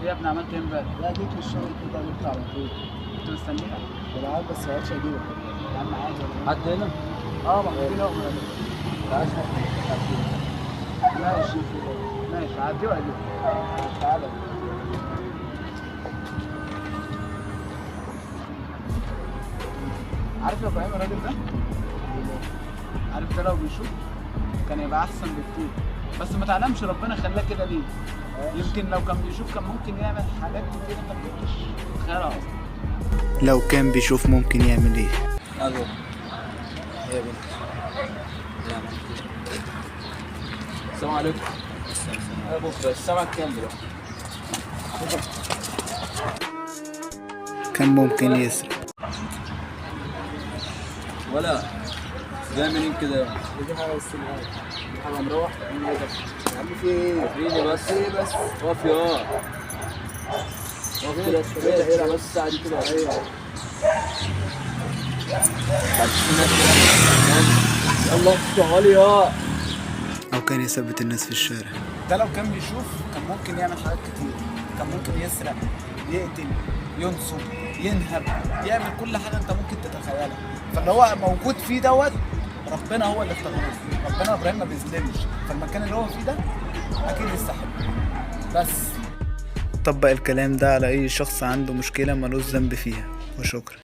ايه يا ابني عملت ايه امبارح؟ لا جيت من الشغل كده قلت على طول. كنت مستنيها. انا عارف بس ما عرفتش اجيبك. يا عم عادي والله. حد هنا؟ اه محطوطين اهو. تعالى ماشي ماشي هعديه واجيبه. تعالى. عارف يا ابراهيم الراجل ده؟ عارف ده لو بيشوف كان يبقى احسن بكتير، بس ما تعلمش ربنا خلاه كده ليه. يمكن لو كان بيشوف كان ممكن يعمل حاجات كتير انت ما كنتش تتخيلها اصلا. لو كان بيشوف ممكن يعمل ايه؟ الو. ايه يا بنت؟ السلام عليكم. يا بكره السمك كام دلوقتي؟ كان ممكن يسرق. ولا جاي منين كده؟ دي حاجه بس دي حاجه مروح يا عم في ايه؟ وريني بس. ايه بس؟ اقف يا اقف كده استنى بس الساعة دي كده. ايوه يلا افتحوا لي يا. او كان يثبت الناس في الشارع. ده لو كان بيشوف كان ممكن يعمل حاجات كتير، كان ممكن يسرق، يقتل، ينصب، ينهب، يعمل كل حاجه انت ممكن تتخيلها. فاللي هو موجود فيه دوت ربنا هو اللي اختاره. ربنا ابراهيم ما بيظلمش، فالمكان اللي هو فيه ده اكيد يستحق. بس طبق الكلام ده على اي شخص عنده مشكلة ملوش ذنب فيها، وشكرا.